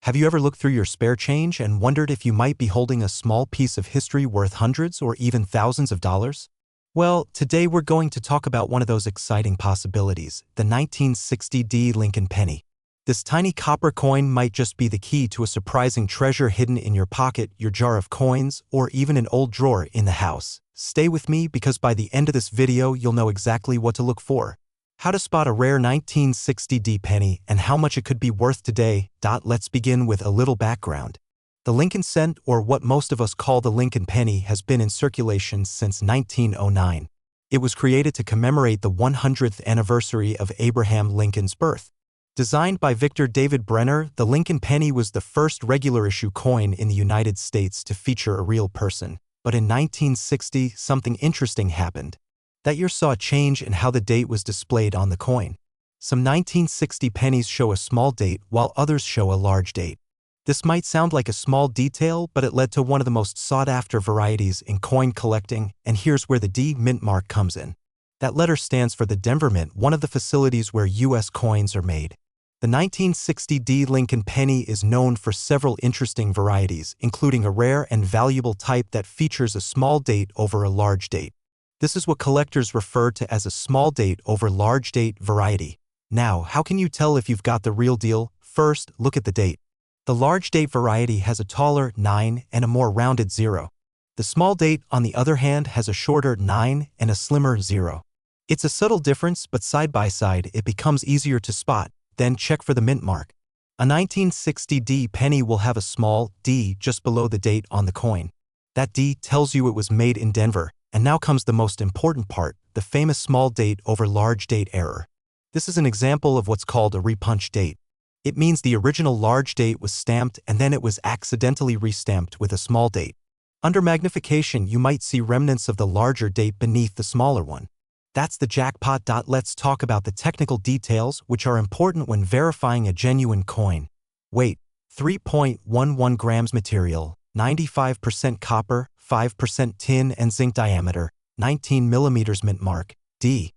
Have you ever looked through your spare change and wondered if you might be holding a small piece of history worth hundreds or even thousands of dollars? Well, today we're going to talk about one of those exciting possibilities, the 1960 Lincoln penny. This tiny copper coin might just be the key to a surprising treasure hidden in your pocket, your jar of coins, or even an old drawer in the house. Stay with me because by the end of this video you'll know exactly what to look for. How to spot a rare 1960 penny and how much it could be worth today. Let's begin with a little background. The Lincoln cent, or what most of us call the Lincoln penny, has been in circulation since 1909. It was created to commemorate the 100th anniversary of Abraham Lincoln's birth. Designed by Victor David Brenner, the Lincoln penny was the first regular issue coin in the United States to feature a real person. But in 1960, something interesting happened. That year saw a change in how the date was displayed on the coin. Some 1960 pennies show a small date while others show a large date. This might sound like a small detail, but it led to one of the most sought-after varieties in coin collecting, and here's where the D mint mark comes in. That letter stands for the Denver Mint, one of the facilities where U.S. coins are made. The 1960 Lincoln penny is known for several interesting varieties, including a rare and valuable type that features a small date over a large date. This is what collectors refer to as a small date over large date variety. Now, how can you tell if you've got the real deal? First, look at the date. The large date variety has a taller 9 and a more rounded 0. The small date, on the other hand, has a shorter 9 and a slimmer 0. It's a subtle difference, but side by side, it becomes easier to spot. Then check for the mint mark. A 1960 penny will have a small d just below the date on the coin. That d tells you it was made in Denver. And now comes the most important part, the famous small date over large date error. This is an example of what's called a repunch date. It means the original large date was stamped and then it was accidentally restamped with a small date. Under magnification, you might see remnants of the larger date beneath the smaller one. That's the jackpot. Let's talk about the technical details, which are important when verifying a genuine coin. Weight: 3.11 grams material, 95% copper, 5% tin and zinc. Diameter: 19 millimeters. Mint mark: D.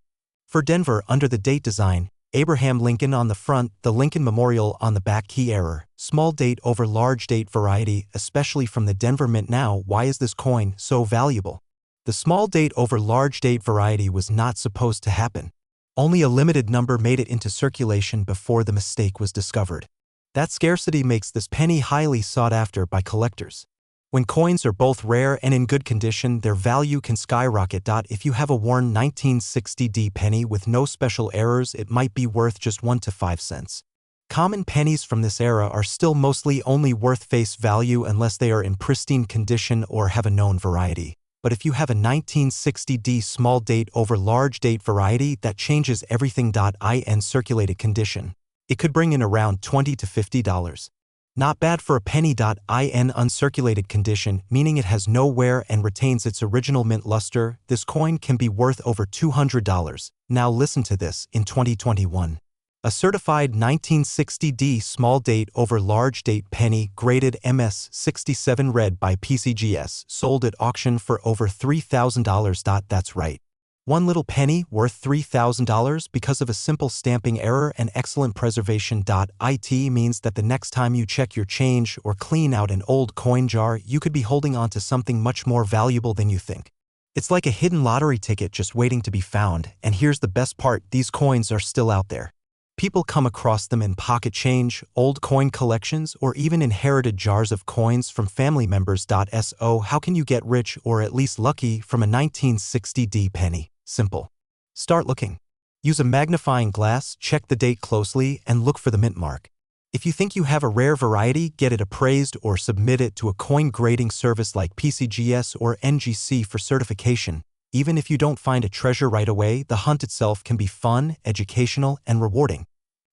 For Denver, under the date design, Abraham Lincoln on the front, the Lincoln Memorial on the back. Key error: small date over large date variety, especially from the Denver Mint. Now, why is this coin so valuable? The small date over large date variety was not supposed to happen. Only a limited number made it into circulation before the mistake was discovered. That scarcity makes this penny highly sought after by collectors. When coins are both rare and in good condition, their value can skyrocket. If you have a worn 1960 penny with no special errors, it might be worth just 1 to 5 cents. Common pennies from this era are still mostly only worth face value unless they are in pristine condition or have a known variety. But if you have a 1960 small date over large date variety, that changes everything. In circulated condition, it could bring in around $20 to $50. Not bad for a penny. In uncirculated condition, meaning it has no wear and retains its original mint luster, this coin can be worth over $200. Now listen to this. In 2021, a certified 1960 small date over large date penny, graded MS67 red by PCGS, sold at auction for over $3,000. That's right. One little penny worth $3,000 because of a simple stamping error and excellent preservation. It means that the next time you check your change or clean out an old coin jar, you could be holding on to something much more valuable than you think. It's like a hidden lottery ticket just waiting to be found, and here's the best part, these coins are still out there. People come across them in pocket change, old coin collections, or even inherited jars of coins from family members. So how can you get rich, or at least lucky, from a 1960 penny? Simple. Start looking. Use a magnifying glass, check the date closely, and look for the mint mark. If you think you have a rare variety, get it appraised or submit it to a coin grading service like PCGS or NGC for certification. Even if you don't find a treasure right away, the hunt itself can be fun, educational, and rewarding.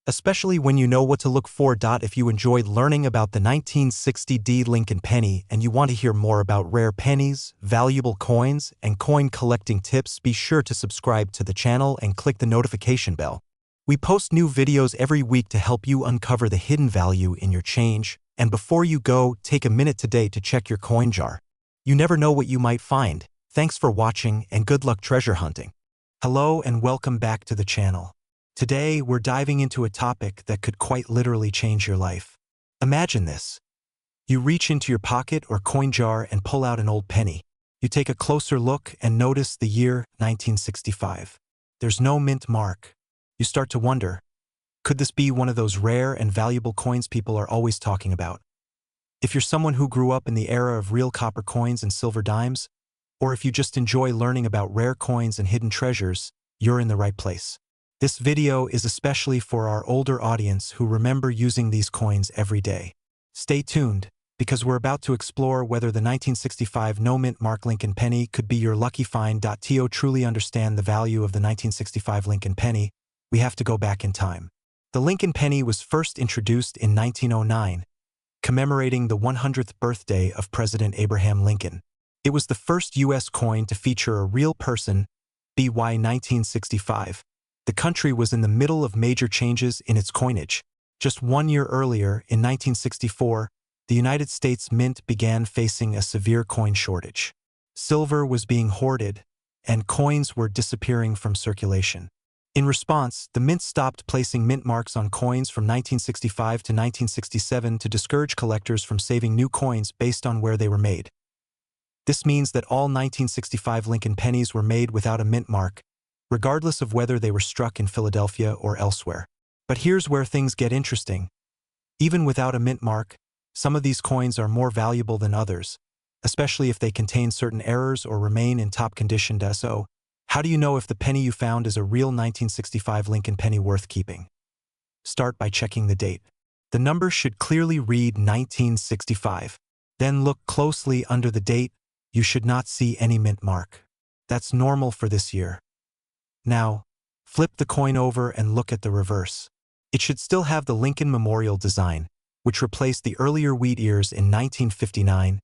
Especially when you know what to look for. If you enjoyed learning about the 1960 Lincoln penny and you want to hear more about rare pennies, valuable coins, and coin collecting tips, be sure to subscribe to the channel and click the notification bell. We post new videos every week to help you uncover the hidden value in your change. And before you go, take a minute today to check your coin jar. You never know what you might find. Thanks for watching and good luck treasure hunting. Hello and welcome back to the channel. Today, we're diving into a topic that could quite literally change your life. Imagine this. You reach into your pocket or coin jar and pull out an old penny. You take a closer look and notice the year 1965. There's no mint mark. You start to wonder, could this be one of those rare and valuable coins people are always talking about? If you're someone who grew up in the era of real copper coins and silver dimes, or if you just enjoy learning about rare coins and hidden treasures, you're in the right place. This video is especially for our older audience who remember using these coins every day. Stay tuned, because we're about to explore whether the 1965 no-mint mark Lincoln penny could be your lucky find. To truly understand the value of the 1965 Lincoln penny, we have to go back in time. The Lincoln penny was first introduced in 1909, commemorating the 100th birthday of President Abraham Lincoln. It was the first U.S. coin to feature a real person, BY 1965. The country was in the middle of major changes in its coinage. Just 1 year earlier, in 1964, the United States Mint began facing a severe coin shortage. Silver was being hoarded, and coins were disappearing from circulation. In response, the Mint stopped placing mint marks on coins from 1965 to 1967 to discourage collectors from saving new coins based on where they were made. This means that all 1965 Lincoln pennies were made without a mint mark, regardless of whether they were struck in Philadelphia or elsewhere. But here's where things get interesting. Even without a mint mark, some of these coins are more valuable than others, especially if they contain certain errors or remain in top condition. So, how do you know if the penny you found is a real 1965 Lincoln penny worth keeping? Start by checking the date. The number should clearly read 1965. Then look closely under the date. You should not see any mint mark. That's normal for this year. Now, flip the coin over and look at the reverse. It should still have the Lincoln Memorial design, which replaced the earlier wheat ears in 1959.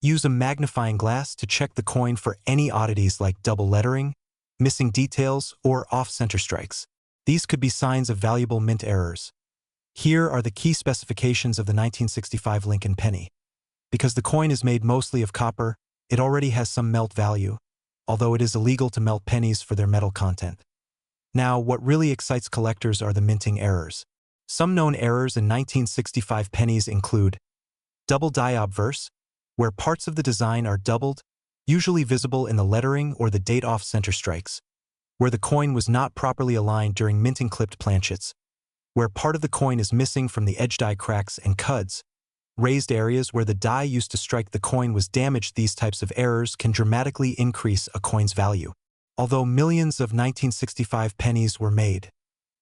Use a magnifying glass to check the coin for any oddities like double lettering, missing details, or off-center strikes. These could be signs of valuable mint errors. Here are the key specifications of the 1965 Lincoln penny. Because the coin is made mostly of copper, it already has some melt value, although it is illegal to melt pennies for their metal content. Now, what really excites collectors are the minting errors. Some known errors in 1965 pennies include double die obverse, where parts of the design are doubled, usually visible in the lettering or the date off-center strikes, where the coin was not properly aligned during minting clipped planchets, where part of the coin is missing from the edge die cracks and cuds, raised areas where the die used to strike the coin was damaged. These types of errors can dramatically increase a coin's value. Although millions of 1965 pennies were made,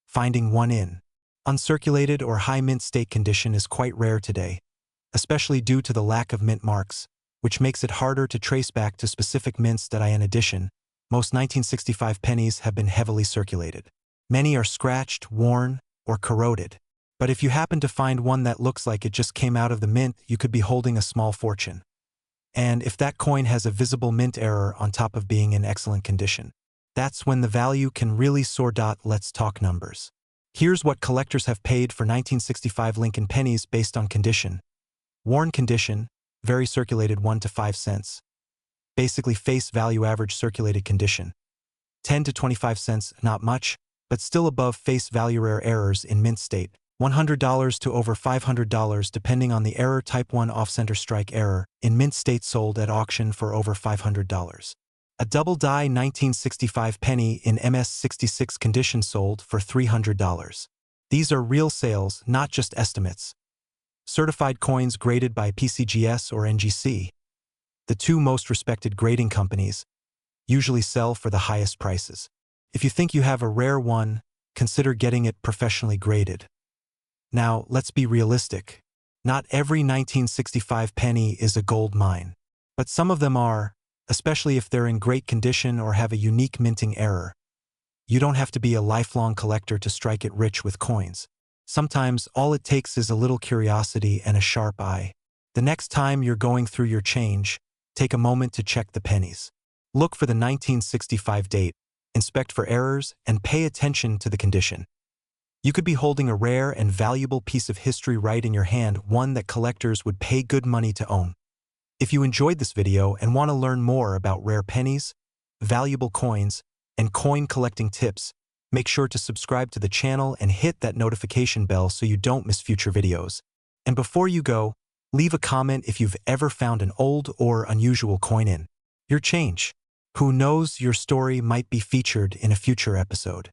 finding one in uncirculated or high mint state condition is quite rare today, especially due to the lack of mint marks, which makes it harder to trace back to specific mints. In addition, most 1965 pennies have been heavily circulated. Many are scratched, worn, or corroded. But if you happen to find one that looks like it just came out of the mint, you could be holding a small fortune. And if that coin has a visible mint error on top of being in excellent condition, that's when the value can really soar. Let's talk numbers. Here's what collectors have paid for 1965 Lincoln pennies based on condition. Worn condition, very circulated 1 to 5 cents. Basically face value average circulated condition. 10 to 25 cents, not much, but still above face value. Rare errors in mint state. $100 to over $500 depending on the error. Type 1 off-center strike error, in mint state sold at auction for over $500. A double die 1965 penny in MS66 condition sold for $300. These are real sales, not just estimates. Certified coins graded by PCGS or NGC, the two most respected grading companies, usually sell for the highest prices. If you think you have a rare one, consider getting it professionally graded. Now, let's be realistic. Not every 1965 penny is a gold mine, but some of them are, especially if they're in great condition or have a unique minting error. You don't have to be a lifelong collector to strike it rich with coins. Sometimes all it takes is a little curiosity and a sharp eye. The next time you're going through your change, take a moment to check the pennies. Look for the 1965 date, inspect for errors, and pay attention to the condition. You could be holding a rare and valuable piece of history right in your hand, one that collectors would pay good money to own. If you enjoyed this video and want to learn more about rare pennies, valuable coins, and coin collecting tips, make sure to subscribe to the channel and hit that notification bell so you don't miss future videos. And before you go, leave a comment if you've ever found an old or unusual coin in your change. Who knows, your story might be featured in a future episode.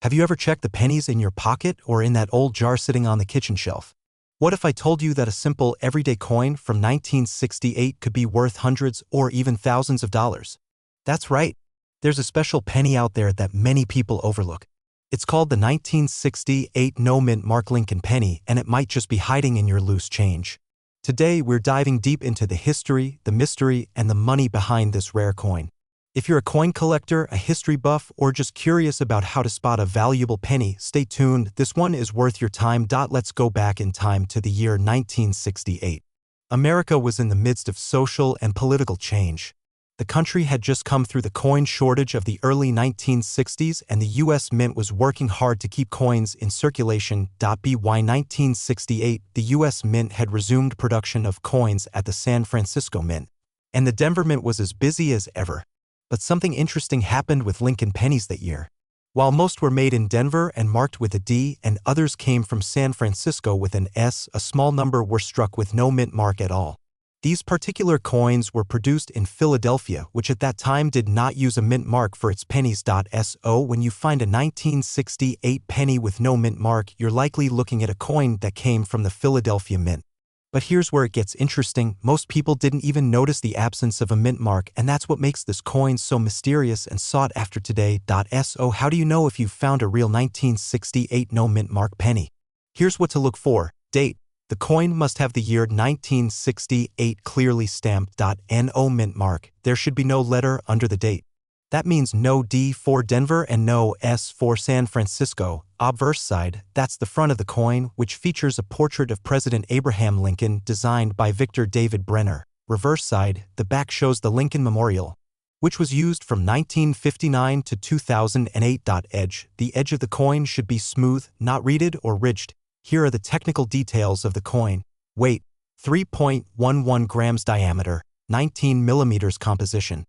Have you ever checked the pennies in your pocket or in that old jar sitting on the kitchen shelf? What if I told you that a simple everyday coin from 1968 could be worth hundreds or even thousands of dollars? That's right. There's a special penny out there that many people overlook. It's called the 1968 no-mint mark Lincoln penny, and it might just be hiding in your loose change. Today, we're diving deep into the history, the mystery, and the money behind this rare coin. If you're a coin collector, a history buff, or just curious about how to spot a valuable penny, stay tuned. This one is worth your time. Let's go back in time to the year 1968. America was in the midst of social and political change. The country had just come through the coin shortage of the early 1960s, and the U.S. Mint was working hard to keep coins in circulation. By 1968, the U.S. Mint had resumed production of coins at the San Francisco Mint, and the Denver Mint was as busy as ever. But something interesting happened with Lincoln pennies that year. While most were made in Denver and marked with a D, and others came from San Francisco with an S, a small number were struck with no mint mark at all. These particular coins were produced in Philadelphia, which at that time did not use a mint mark for its pennies. So when you find a 1968 penny with no mint mark, you're likely looking at a coin that came from the Philadelphia Mint. But here's where it gets interesting. Most people didn't even notice the absence of a mint mark, and that's what makes this coin so mysterious and sought after today. So how do you know if you've found a real 1968 no mint mark penny? Here's what to look for. Date. The coin must have the year 1968 clearly stamped. No mint mark. There should be no letter under the date. That means no D for Denver and no S for San Francisco. Obverse side, that's the front of the coin, which features a portrait of President Abraham Lincoln designed by Victor David Brenner. Reverse side, the back shows the Lincoln Memorial, which was used from 1959 to 2008. Edge. The edge of the coin should be smooth, not reeded or ridged. Here are the technical details of the coin. Weight, 3.11 grams diameter, 19 millimeters composition.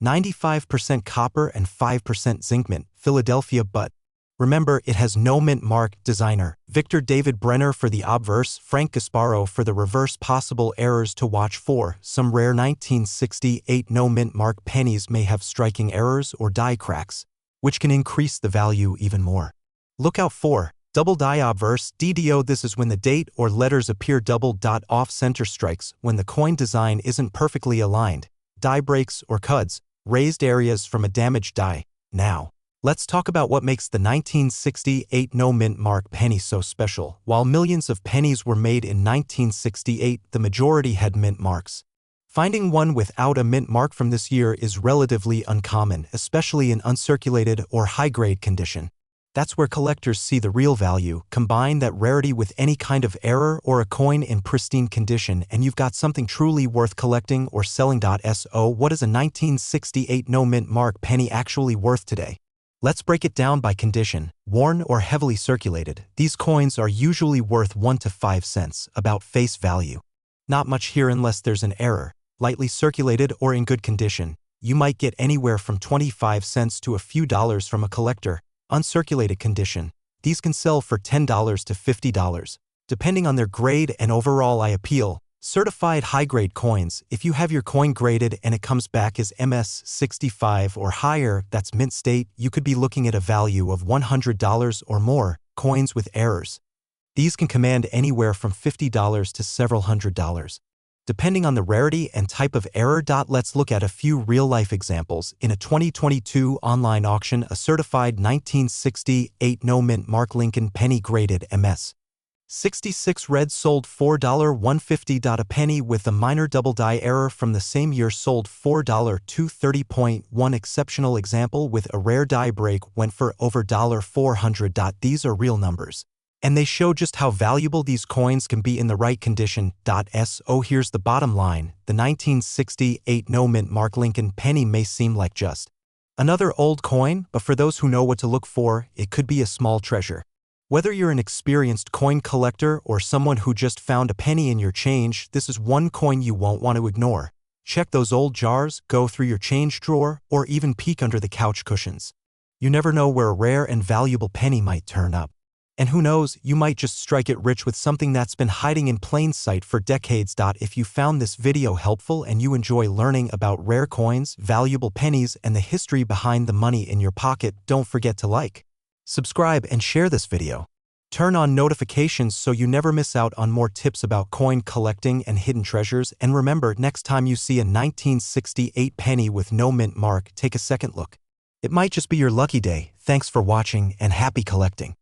95% copper and 5% zinc mint, Philadelphia. But remember, it has no mint mark. Designer, Victor David Brenner for the obverse, Frank Gasparo for the reverse. Possible errors to watch for. Some rare 1968 no mint mark pennies may have striking errors or die cracks, which can increase the value even more. Look out for double die obverse, DDO. This is when the date or letters appear double. Off-center strikes, when the coin design isn't perfectly aligned. Die breaks or cuds, raised areas from a damaged die. Now, let's talk about what makes the 1968 no mint mark penny so special. While millions of pennies were made in 1968, the majority had mint marks. Finding one without a mint mark from this year is relatively uncommon, especially in uncirculated or high-grade condition. That's where collectors see the real value. Combine that rarity with any kind of error or a coin in pristine condition, and you've got something truly worth collecting or selling. So what is a 1968 no mint mark penny actually worth today? Let's break it down by condition. Worn or heavily circulated, these coins are usually worth 1 to 5 cents, about face value. Not much here unless there's an error. Lightly circulated or in good condition, you might get anywhere from 25 cents to a few dollars from a collector. Uncirculated condition, these can sell for $10 to $50, depending on their grade and overall eye appeal. Certified high-grade coins, if you have your coin graded and it comes back as MS65 or higher, that's mint state, you could be looking at a value of $100 or more. Coins with errors, these can command anywhere from $50 to several $100s, depending on the rarity and type of error. Let's look at a few real-life examples. In a 2022 online auction, a certified 1968 no mint mark Lincoln penny graded MS 66 red sold $4.150. A penny with a minor double die error from the same year sold $4.230. Exceptional example with a rare die break went for over $400. These are real numbers, and they show just how valuable these coins can be in the right condition. So here's the bottom line. The 1968 no mint mark Lincoln penny may seem like just another old coin, but for those who know what to look for, it could be a small treasure. Whether you're an experienced coin collector or someone who just found a penny in your change, this is one coin you won't want to ignore. Check those old jars, go through your change drawer, or even peek under the couch cushions. You never know where a rare and valuable penny might turn up. And who knows, you might just strike it rich with something that's been hiding in plain sight for decades. If you found this video helpful and you enjoy learning about rare coins, valuable pennies, and the history behind the money in your pocket, don't forget to like, subscribe, and share this video. Turn on notifications so you never miss out on more tips about coin collecting and hidden treasures. And remember, next time you see a 1968 penny with no mint mark, take a second look. It might just be your lucky day. Thanks for watching and happy collecting.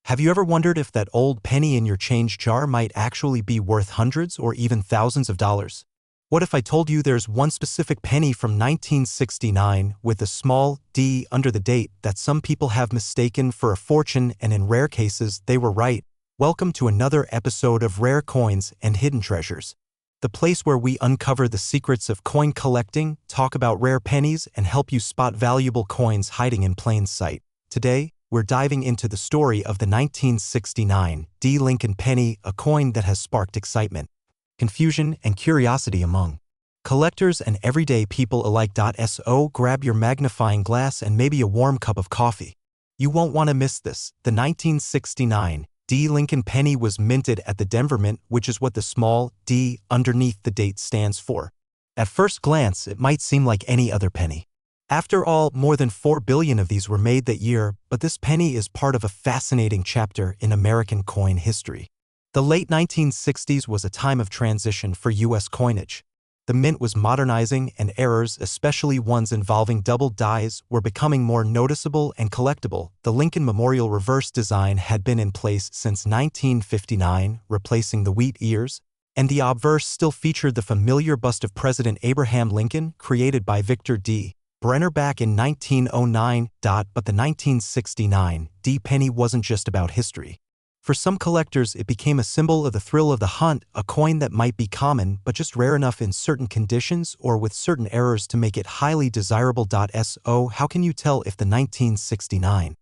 Have you ever wondered if that old penny in your change jar might actually be worth hundreds or even thousands of dollars? What if I told you there's one specific penny from 1969 with a small d under the date that some people have mistaken for a fortune, and in rare cases they were right? Welcome to another episode of Rare Coins and Hidden Treasures, the place where we uncover the secrets of coin collecting, talk about rare pennies, and help you spot valuable coins hiding in plain sight. Today, we're diving into the story of the 1969 D. Lincoln penny, a coin that has sparked excitement, confusion, and curiosity among collectors and everyday people alike. So grab your magnifying glass and maybe a warm cup of coffee. You won't want to miss this. The 1969 D. Lincoln penny was minted at the Denver Mint, which is what the small d underneath the date stands for. At first glance, it might seem like any other penny. After all, more than 4 billion of these were made that year, but this penny is part of a fascinating chapter in American coin history. The late 1960s was a time of transition for U.S. coinage. The mint was modernizing, and errors, especially ones involving double dies, were becoming more noticeable and collectible. The Lincoln Memorial reverse design had been in place since 1959, replacing the wheat ears, and the obverse still featured the familiar bust of President Abraham Lincoln, created by Victor D. Brenner back in 1909. But the 1969 D penny wasn't just about history. For some collectors, it became a symbol of the thrill of the hunt, a coin that might be common but just rare enough in certain conditions or with certain errors to make it highly desirable. So how can you tell if the 1969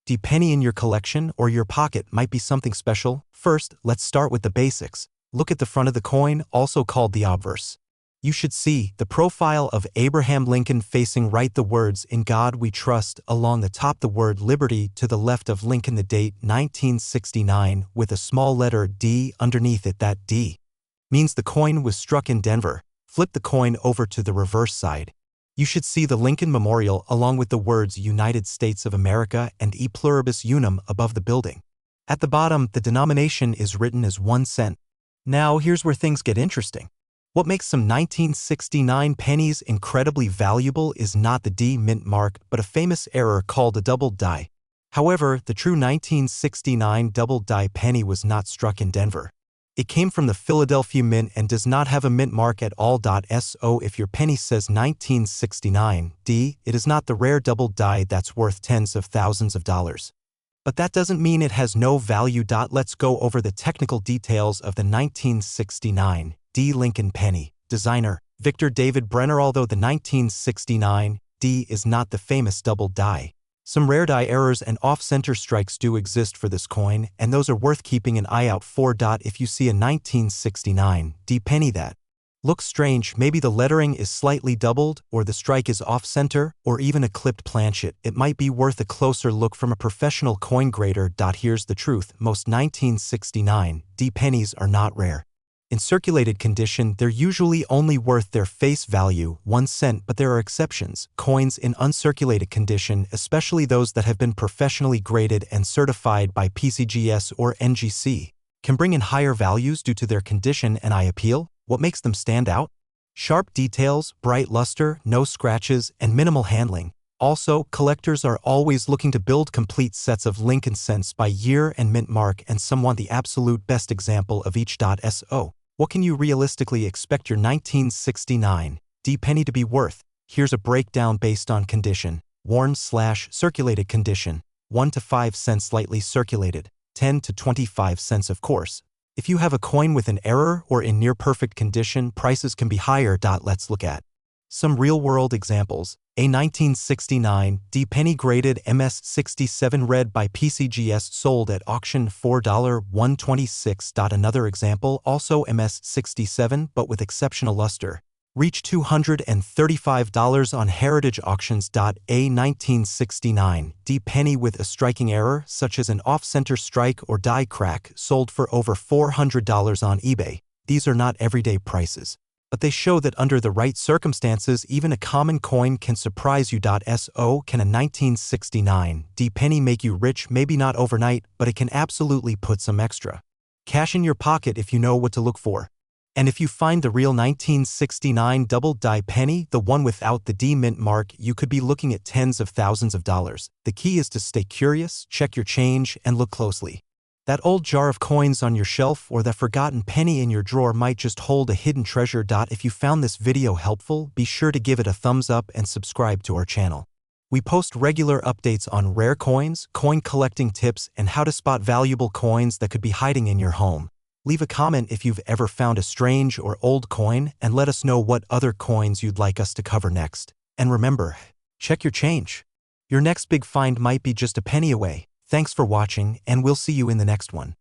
D penny in your collection or your pocket might be something special? First, let's start with the basics. Look at the front of the coin, also called the obverse. You should see the profile of Abraham Lincoln facing right, the words "In God We Trust" along the top, the word "Liberty" to the left of Lincoln, the date 1969 with a small letter D underneath it. That D means the coin was struck in Denver. Flip the coin over to the reverse side. You should see the Lincoln Memorial along with the words "United States of America" and "E Pluribus Unum" above the building. At the bottom, the denomination is written as 1 cent. Now here's where things get interesting. What makes some 1969 pennies incredibly valuable is not the D mint mark, but a famous error called a double die. However, the true 1969 double die penny was not struck in Denver. It came from the Philadelphia Mint and does not have a mint mark at all. So if your penny says 1969 D, it is not the rare double die that's worth tens of thousands of dollars. But that doesn't mean it has no value. Let's go over the technical details of the 1969 D. Lincoln penny. Designer, Victor David Brenner. Although the 1969 D is not the famous double die, some rare die errors and off-center strikes do exist for this coin, and those are worth keeping an eye out for. If you see a 1969 D penny that looks strange, maybe the lettering is slightly doubled, or the strike is off-center, or even a clipped planchet, it might be worth a closer look from a professional coin grader. Here's the truth: most 1969 D pennies are not rare. In circulated condition, they're usually only worth their face value, 1 cent, but there are exceptions. Coins in uncirculated condition, especially those that have been professionally graded and certified by PCGS or NGC, can bring in higher values due to their condition and eye appeal. What makes them stand out? Sharp details, bright luster, no scratches, and minimal handling. Also, collectors are always looking to build complete sets of Lincoln cents by year and mint mark, and some want the absolute best example of each. So what can you realistically expect your 1969 D penny to be worth? Here's a breakdown based on condition. Worn/circulated condition, 1 to 5 cents. Slightly circulated, 10 to 25 cents. Of course, if you have a coin with an error or in near-perfect condition, prices can be higher. Let's look at some real-world examples. A 1969 D penny graded MS67 red by PCGS sold at auction $4.126. Another example, also MS67 but with exceptional luster. reached $235 on heritage auctions. A 1969 D penny with a striking error, such as an off-center strike or die crack, sold for over $400 on eBay. These are not everyday prices, but they show that under the right circumstances, even a common coin can surprise you. So can a 1969 D penny make you rich? Maybe not overnight, but it can absolutely put some extra cash in your pocket if you know what to look for. And if you find the real 1969 double die penny, the one without the D mint mark, you could be looking at tens of thousands of dollars. The key is to stay curious, check your change, and look closely. That old jar of coins on your shelf or that forgotten penny in your drawer might just hold a hidden treasure. If you found this video helpful, be sure to give it a thumbs up and subscribe to our channel. We post regular updates on rare coins, coin collecting tips, and how to spot valuable coins that could be hiding in your home. Leave a comment if you've ever found a strange or old coin, and let us know what other coins you'd like us to cover next. And remember, check your change. Your next big find might be just a penny away. Thanks for watching, and we'll see you in the next one.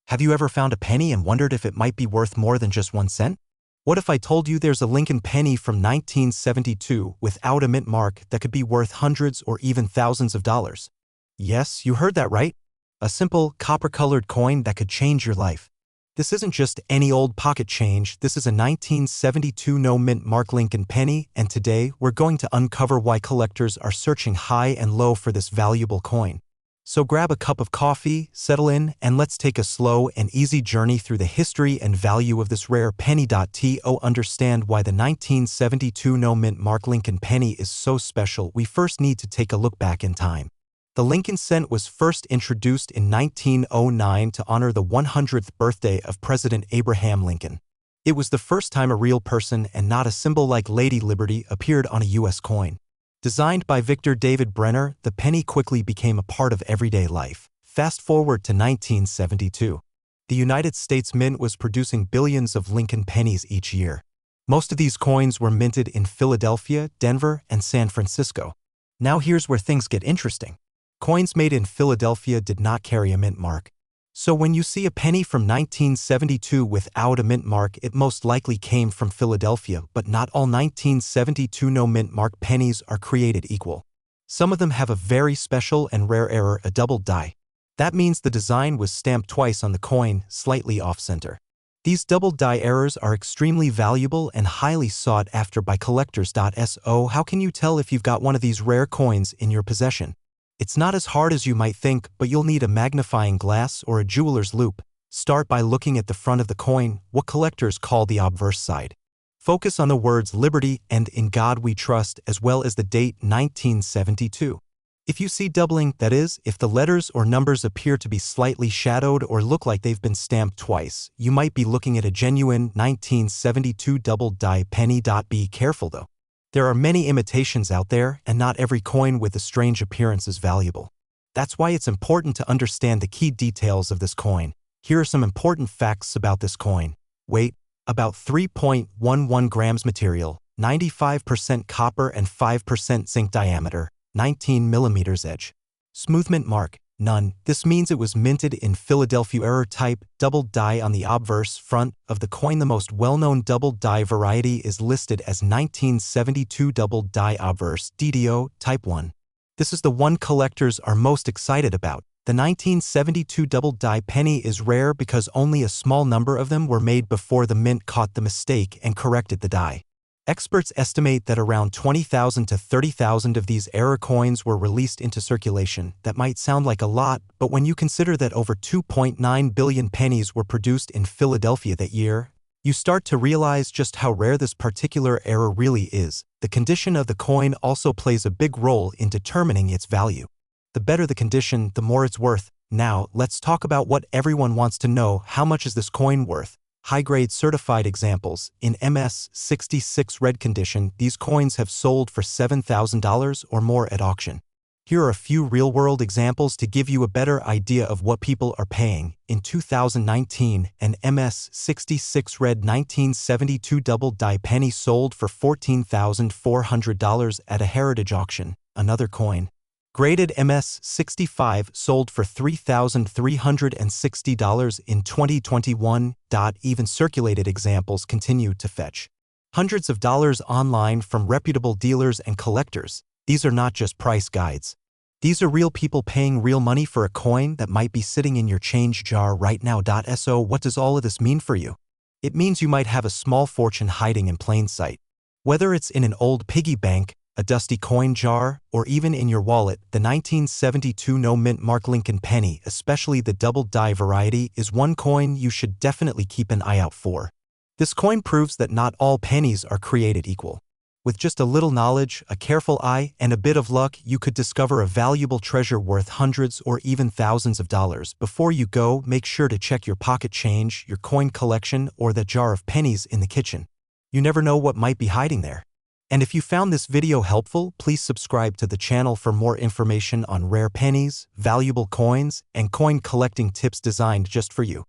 Have you ever found a penny and wondered if it might be worth more than just 1 cent? What if I told you there's a Lincoln penny from 1972 without a mint mark that could be worth hundreds or even thousands of dollars? Yes, you heard that right. A simple, copper-colored coin that could change your life. This isn't just any old pocket change, this is a 1972 no mint mark Lincoln penny, and today we're going to uncover why collectors are searching high and low for this valuable coin. So grab a cup of coffee, settle in, and let's take a slow and easy journey through the history and value of this rare penny. To understand why the 1972 no mint mark Lincoln penny is so special, we first need to take a look back in time. The Lincoln cent was first introduced in 1909 to honor the 100th birthday of President Abraham Lincoln. It was the first time a real person and not a symbol like Lady Liberty appeared on a U.S. coin. Designed by Victor David Brenner, the penny quickly became a part of everyday life. Fast forward to 1972. The United States Mint was producing billions of Lincoln pennies each year. Most of these coins were minted in Philadelphia, Denver, and San Francisco. Now here's where things get interesting. Coins made in Philadelphia did not carry a mint mark. So when you see a penny from 1972 without a mint mark, it most likely came from Philadelphia, but not all 1972 no mint mark pennies are created equal. Some of them have a very special and rare error, a double die. That means the design was stamped twice on the coin, slightly off-center. These double die errors are extremely valuable and highly sought after by collectors. So how can you tell if you've got one of these rare coins in your possession? It's not as hard as you might think, but you'll need a magnifying glass or a jeweler's loupe. Start by looking at the front of the coin, what collectors call the obverse side. Focus on the words Liberty and In God We Trust, as well as the date 1972. If you see doubling, that is, if the letters or numbers appear to be slightly shadowed or look like they've been stamped twice, you might be looking at a genuine 1972 double die penny. Be careful though. There are many imitations out there, and not every coin with a strange appearance is valuable. That's why it's important to understand the key details of this coin. Here are some important facts about this coin. Weight, about 3.11 grams material, 95% copper and 5% zinc diameter, 19 millimeters edge. Smooth mint mark, none. This means it was minted in Philadelphia error type, double die on the obverse front of the coin. The most well-known double die variety is listed as 1972 double die obverse DDO type 1. This is the one collectors are most excited about. The 1972 double die penny is rare because only a small number of them were made before the mint caught the mistake and corrected the die. Experts estimate that around 20,000 to 30,000 of these error coins were released into circulation. That might sound like a lot, but when you consider that over 2.9 billion pennies were produced in Philadelphia that year, you start to realize just how rare this particular error really is. The condition of the coin also plays a big role in determining its value. The better the condition, the more it's worth. Now, let's talk about what everyone wants to know: how much is this coin worth? High-grade certified examples. In MS-66 red condition, these coins have sold for $7,000 or more at auction. Here are a few real-world examples to give you a better idea of what people are paying. In 2019, an MS-66 red 1972 double die penny sold for $14,400 at a heritage auction. Another coin, graded MS-65, sold for $3,360 in 2021. Even circulated examples continue to fetch. Hundreds of dollars online from reputable dealers and collectors. These are not just price guides. These are real people paying real money for a coin that might be sitting in your change jar right now. So what does all of this mean for you? It means you might have a small fortune hiding in plain sight. Whether it's in an old piggy bank, a dusty coin jar, or even in your wallet, the 1972 no-mint mark Lincoln penny, especially the double-die variety, is one coin you should definitely keep an eye out for. This coin proves that not all pennies are created equal. With just a little knowledge, a careful eye, and a bit of luck, you could discover a valuable treasure worth hundreds or even thousands of dollars. Before you go, make sure to check your pocket change, your coin collection, or that jar of pennies in the kitchen. You never know what might be hiding there. And if you found this video helpful, please subscribe to the channel for more information on rare pennies, valuable coins, and coin collecting tips designed just for you.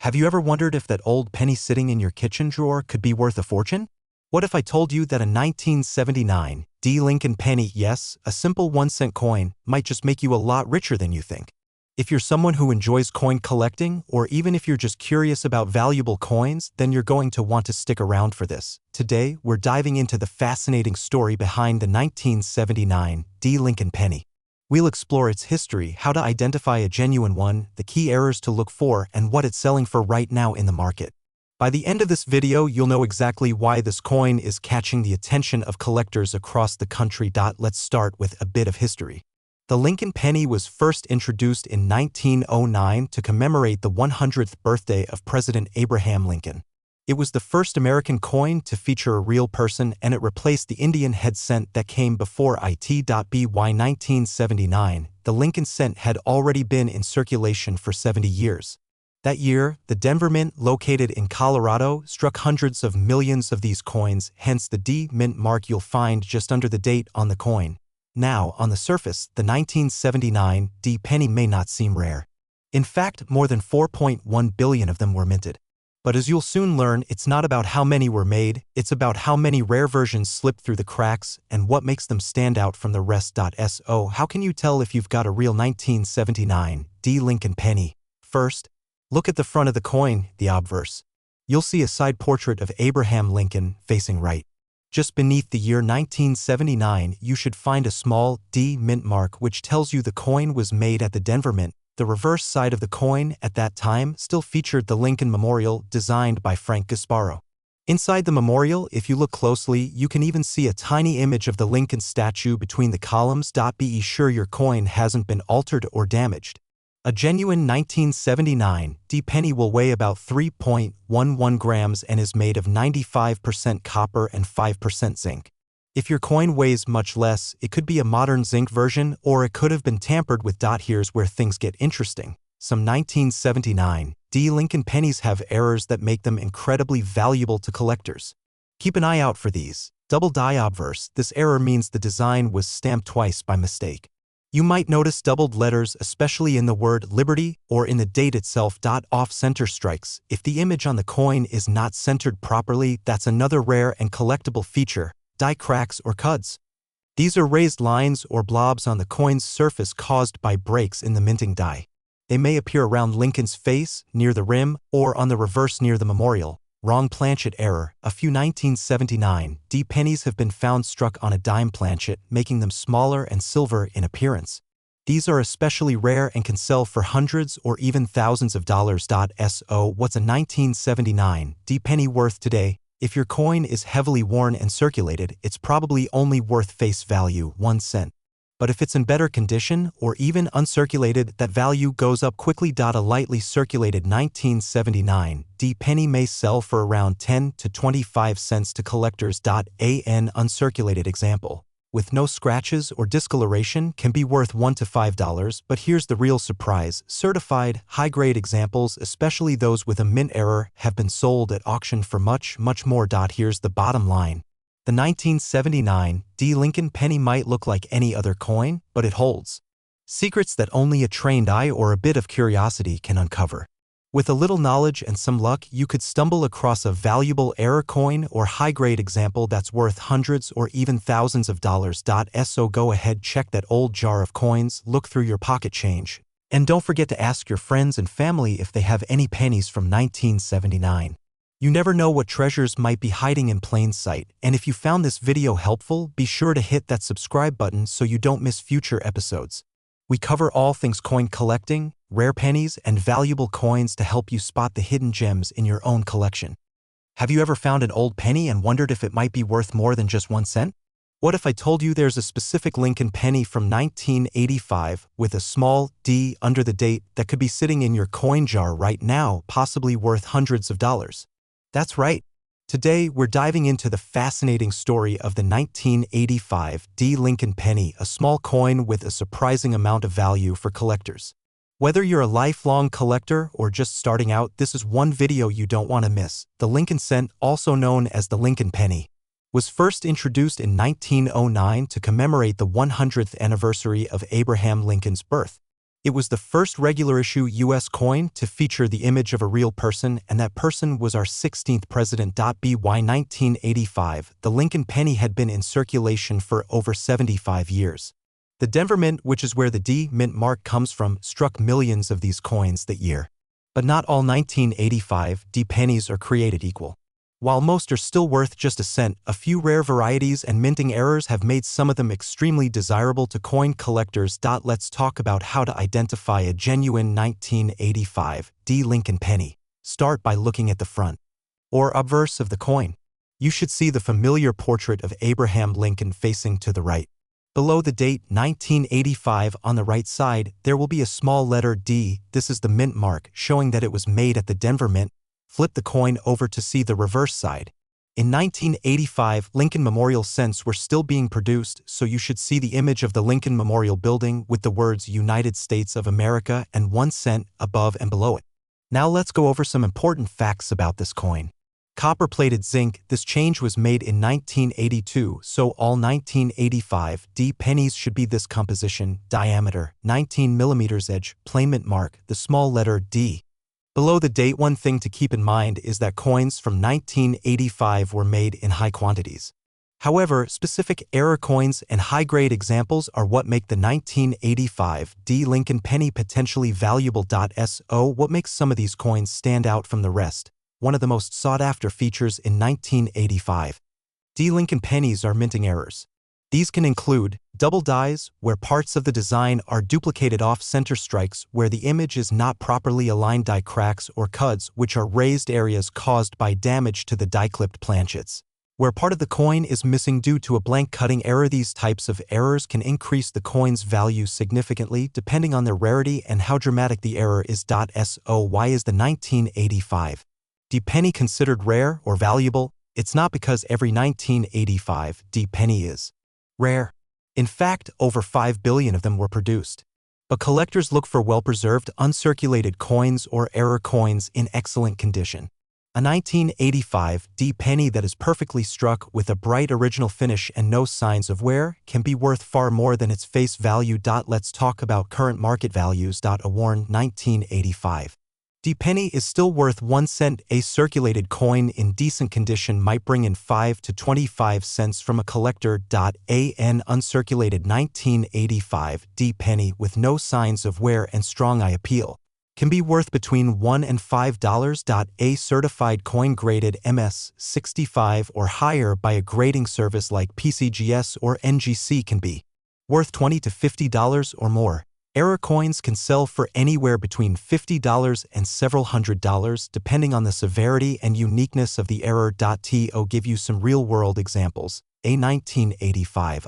Have you ever wondered if that old penny sitting in your kitchen drawer could be worth a fortune? What if I told you that a 1979 Lincoln penny, yes, a simple 1-cent coin, might just make you a lot richer than you think? If you're someone who enjoys coin collecting, or even if you're just curious about valuable coins, then you're going to want to stick around for this. Today, we're diving into the fascinating story behind the 1979 Lincoln penny. We'll explore its history, how to identify a genuine one, the key errors to look for, and what it's selling for right now in the market. By the end of this video, you'll know exactly why this coin is catching the attention of collectors across the country. Let's start with a bit of history. The Lincoln penny was first introduced in 1909 to commemorate the 100th birthday of President Abraham Lincoln. It was the first American coin to feature a real person, and it replaced the Indian head cent that came before it. By 1979, the Lincoln cent had already been in circulation for 70 years. That year, the Denver Mint, located in Colorado, struck hundreds of millions of these coins, hence the D Mint mark you'll find just under the date on the coin. Now, on the surface, the 1979 D penny may not seem rare. In fact, more than 4.1 billion of them were minted. But as you'll soon learn, it's not about how many were made, it's about how many rare versions slipped through the cracks and what makes them stand out from the rest. So, how can you tell if you've got a real 1979 D Lincoln penny? First, look at the front of the coin, the obverse. You'll see a side portrait of Abraham Lincoln facing right. Just beneath the year 1979, you should find a small D mint mark which tells you the coin was made at the Denver Mint. The reverse side of the coin at that time still featured the Lincoln Memorial designed by Frank Gasparo. Inside the memorial, if you look closely, you can even see a tiny image of the Lincoln statue between the columns. Be sure your coin hasn't been altered or damaged. A genuine 1979 D penny will weigh about 3.11 grams and is made of 95% copper and 5% zinc. If your coin weighs much less, it could be a modern zinc version, or it could have been tampered with. Here's where things get interesting. Some 1979 D Lincoln pennies have errors that make them incredibly valuable to collectors. Keep an eye out for these. Double die obverse. This error means the design was stamped twice by mistake. You might notice doubled letters, especially in the word Liberty or in the date itself. Off-center strikes. If the image on the coin is not centered properly, that's another rare and collectible feature. Die cracks or cuds. These are raised lines or blobs on the coin's surface caused by breaks in the minting die. They may appear around Lincoln's face, near the rim, or on the reverse near the memorial. Wrong planchet error. A few 1979 D pennies have been found struck on a dime planchet, making them smaller and silver in appearance. These are especially rare and can sell for hundreds or even thousands of dollars. So, what's a 1979 D penny worth today? If your coin is heavily worn and circulated, it's probably only worth face value, 1 cent. But if it's in better condition, or even uncirculated, that value goes up quickly. A lightly circulated 1979 D penny may sell for around 10 to 25 cents to collectors. An uncirculated example, with no scratches or discoloration, can be worth $1 to $5, but here's the real surprise. Certified, high-grade examples, especially those with a mint error, have been sold at auction for much, much more. Here's the bottom line. The 1979 D Lincoln penny might look like any other coin, but it holds secrets that only a trained eye or a bit of curiosity can uncover. With a little knowledge and some luck, you could stumble across a valuable error coin or high-grade example that's worth hundreds or even thousands of dollars. So go ahead, check that old jar of coins, look through your pocket change, and don't forget to ask your friends and family if they have any pennies from 1979. You never know what treasures might be hiding in plain sight, and if you found this video helpful, be sure to hit that subscribe button so you don't miss future episodes. We cover all things coin collecting, rare pennies, and valuable coins to help you spot the hidden gems in your own collection. Have you ever found an old penny and wondered if it might be worth more than just 1 cent? What if I told you there's a specific Lincoln penny from 1985 with a small D under the date that could be sitting in your coin jar right now, possibly worth hundreds of dollars? That's right. Today, we're diving into the fascinating story of the 1985 D Lincoln penny, a small coin with a surprising amount of value for collectors. Whether you're a lifelong collector or just starting out, this is one video you don't want to miss. The Lincoln cent, also known as the Lincoln penny, was first introduced in 1909 to commemorate the 100th anniversary of Abraham Lincoln's birth. It was the first regular-issue U.S. coin to feature the image of a real person, and that person was our 16th president. By 1985, the Lincoln penny had been in circulation for over 75 years. The Denver Mint, which is where the D Mint mark comes from, struck millions of these coins that year. But not all 1985 D pennies are created equal. While most are still worth just a cent, a few rare varieties and minting errors have made some of them extremely desirable to coin collectors. Let's talk about how to identify a genuine 1985 D Lincoln penny. Start by looking at the front or obverse of the coin. You should see the familiar portrait of Abraham Lincoln facing to the right. Below the date 1985 on the right side, there will be a small letter D. This is the mint mark, showing that it was made at the Denver Mint. Flip the coin over to see the reverse side. In 1985, Lincoln Memorial cents were still being produced, so you should see the image of the Lincoln Memorial Building with the words United States of America and 1 cent above and below it. Now let's go over some important facts about this coin. Copper-plated zinc, this change was made in 1982, so all 1985 D pennies should be this composition, diameter, 19 mm edge, plain mint mark, the small letter D. Below the date, one thing to keep in mind is that coins from 1985 were made in high quantities. However, specific error coins and high-grade examples are what make the 1985 D Lincoln penny potentially valuable. So what makes some of these coins stand out from the rest? One of the most sought-after features in 1985 D Lincoln pennies are minting errors. These can include double dies, where parts of the design are duplicated off-center, strikes where the image is not properly aligned, die cracks or cuts, which are raised areas caused by damage to the die-clipped planchets, where part of the coin is missing due to a blank cutting error. These types of errors can increase the coin's value significantly depending on their rarity and how dramatic the error is. So why is the 1985 D penny considered rare or valuable? It's not because every 1985 D penny is rare. In fact, over 5 billion of them were produced. But collectors look for well-preserved, uncirculated coins or error coins in excellent condition. A 1985 D penny that is perfectly struck with a bright original finish and no signs of wear can be worth far more than its face value. Let's talk about current market values. A worn 1985 D penny is still worth 1 cent. A circulated coin in decent condition might bring in 5 to 25 cents from a collector. An uncirculated 1985 D penny with no signs of wear and strong eye appeal can be worth between $1 and $5. A certified coin graded MS-65 or higher by a grading service like PCGS or NGC can be worth $20 to $50 or more. Error coins can sell for anywhere between $50 and several $100s depending on the severity and uniqueness of the error. To give you some real-world examples, a 1985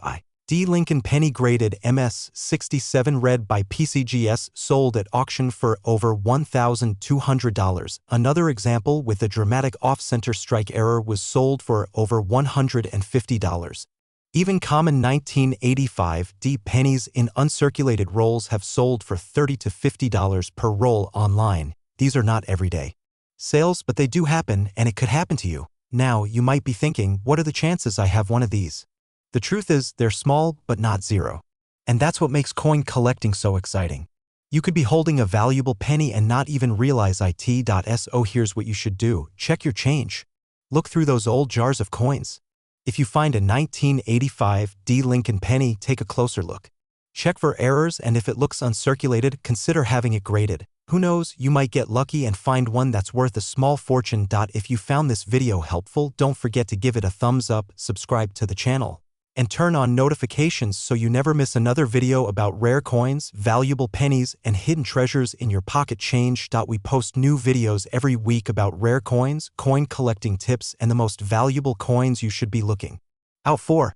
D Lincoln penny graded MS-67 read by PCGS sold at auction for over $1,200. Another example with a dramatic off-center strike error was sold for over $150. Even common 1985 D pennies in uncirculated rolls have sold for $30 to $50 per roll online. These are not everyday sales, but they do happen, and it could happen to you. Now, you might be thinking, what are the chances I have one of these? The truth is, they're small, but not zero. And that's what makes coin collecting so exciting. You could be holding a valuable penny and not even realize it. So here's what you should do. Check your change. Look through those old jars of coins. If you find a 1985 D Lincoln penny, take a closer look. Check for errors, and if it looks uncirculated, consider having it graded. Who knows, you might get lucky and find one that's worth a small fortune. If you found this video helpful, don't forget to give it a thumbs up, subscribe to the channel, and turn on notifications so you never miss another video about rare coins, valuable pennies, and hidden treasures in your pocket change. We post new videos every week about rare coins, coin collecting tips, and the most valuable coins you should be looking out for.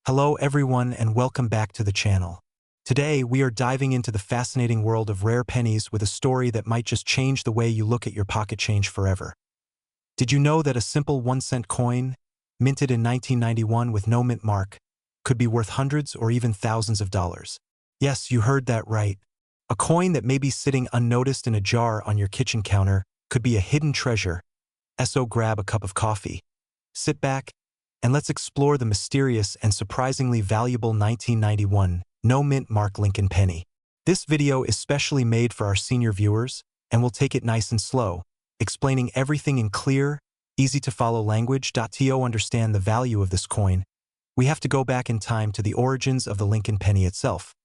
Hello everyone and welcome back to the channel. Today, we are diving into the fascinating world of rare pennies with a story that might just change the way you look at your pocket change forever. Did you know that a simple 1-cent coin, minted in 1991 with no mint mark, could be worth hundreds or even thousands of dollars? Yes, you heard that right. A coin that may be sitting unnoticed in a jar on your kitchen counter could be a hidden treasure. So grab a cup of coffee, sit back, and let's explore the mysterious and surprisingly valuable 1991 no mint mark Lincoln penny. This video is specially made for our senior viewers, and we'll take it nice and slow, explaining everything in clear, easy-to-follow language. To understand the value of this coin, we have to go back in time to the origins of the Lincoln penny itself.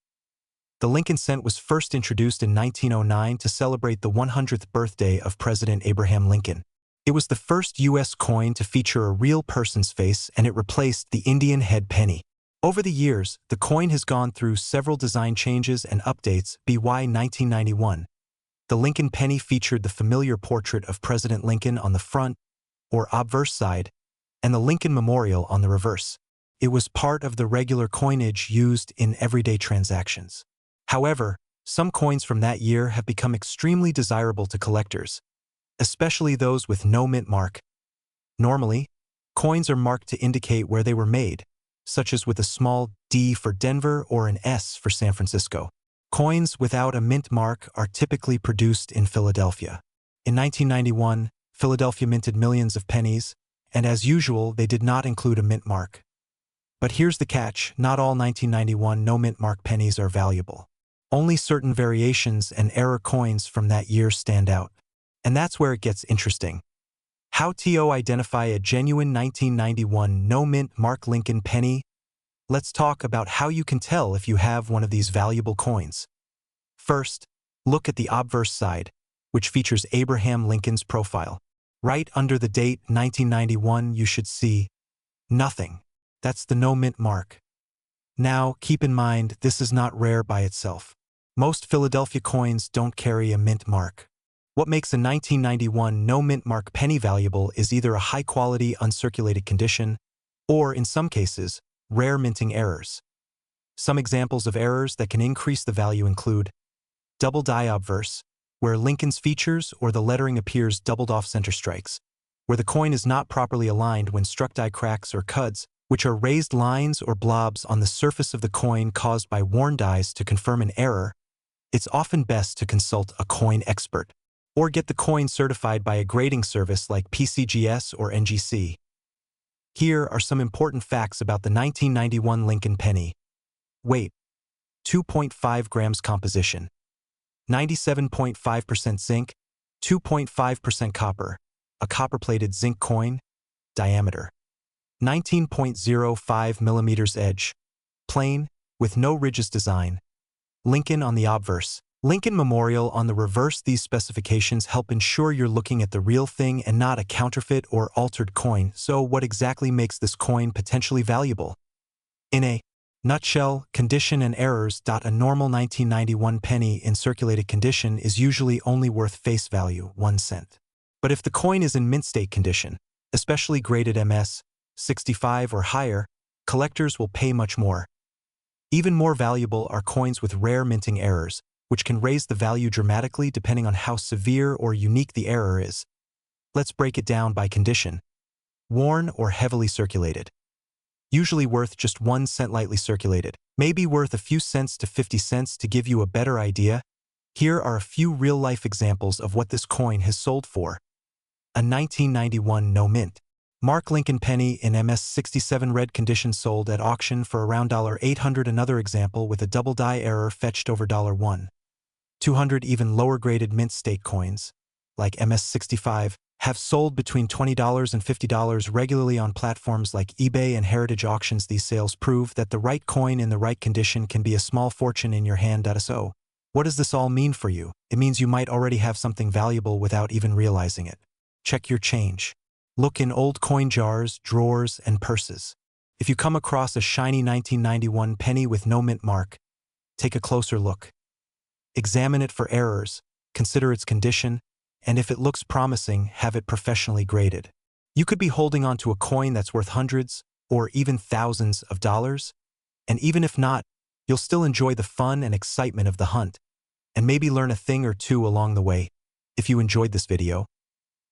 The Lincoln cent was first introduced in 1909 to celebrate the 100th birthday of President Abraham Lincoln. It was the first U.S. coin to feature a real person's face, and it replaced the Indian head penny. Over the years, the coin has gone through several design changes and updates. By 1991, the Lincoln penny featured the familiar portrait of President Lincoln on the front, or obverse side, and the Lincoln Memorial on the reverse. It was part of the regular coinage used in everyday transactions. However, some coins from that year have become extremely desirable to collectors, especially those with no mint mark. Normally, coins are marked to indicate where they were made, such as with a small D for Denver or an S for San Francisco. Coins without a mint mark are typically produced in Philadelphia. In 1991, Philadelphia minted millions of pennies, and as usual, they did not include a mint mark. But here's the catch: not all 1991 no mint mark pennies are valuable. Only certain variations and error coins from that year stand out. And that's where it gets interesting. How to identify a genuine 1991 no mint mark Lincoln penny? Let's talk about how you can tell if you have one of these valuable coins. First, look at the obverse side, which features Abraham Lincoln's profile. Right under the date 1991, you should see nothing. That's the no mint mark. Now, keep in mind, this is not rare by itself. Most Philadelphia coins don't carry a mint mark. What makes a 1991 no mint mark penny valuable is either a high-quality uncirculated condition or, in some cases, rare minting errors. Some examples of errors that can increase the value include double die obverse, where Lincoln's features or the lettering appears doubled off center strikes, where the coin is not properly aligned when struck die cracks or cuds, which are raised lines or blobs on the surface of the coin caused by worn dies. To confirm an error, it's often best to consult a coin expert, or get the coin certified by a grading service like PCGS or NGC. Here are some important facts about the 1991 Lincoln penny. Weight: 2.5 grams. Composition: 97.5% zinc, 2.5% copper. A copper-plated zinc coin. Diameter: 19.05 millimeters. Edge: plain, with no ridges. Design: Lincoln on the obverse, Lincoln Memorial on the reverse. These specifications help ensure you're looking at the real thing and not a counterfeit or altered coin. So what exactly makes this coin potentially valuable? In a nutshell, condition and errors. A normal 1991 penny in circulated condition is usually only worth face value, 1 cent. But if the coin is in mint state condition, especially graded MS 65 or higher, collectors will pay much more. Even more valuable are coins with rare minting errors, which can raise the value dramatically depending on how severe or unique the error is. Let's break it down by condition. Worn or heavily circulated. Usually worth just 1 cent. Lightly circulated, maybe worth a few cents to 50 cents. To give you a better idea, here are a few real-life examples of what this coin has sold for. A 1991 no mint mark Lincoln penny in MS 67 red condition sold at auction for around $800. Another example with a double die error fetched over $1. 200. Even lower graded mint state coins, like MS 65, have sold between $20 and $50 regularly on platforms like eBay and heritage auctions. These sales prove that the right coin in the right condition can be a small fortune in your hand. So, What does this all mean for you? It means you might already have something valuable without even realizing it. Check your change. Look in old coin jars, drawers, and purses. If you come across a shiny 1991 penny with no mint mark, take a closer look. Examine it for errors, consider its condition, and if it looks promising, have it professionally graded. You could be holding on to a coin that's worth hundreds or even thousands of dollars, and even if not, you'll still enjoy the fun and excitement of the hunt, and maybe learn a thing or two along the way. If you enjoyed this video,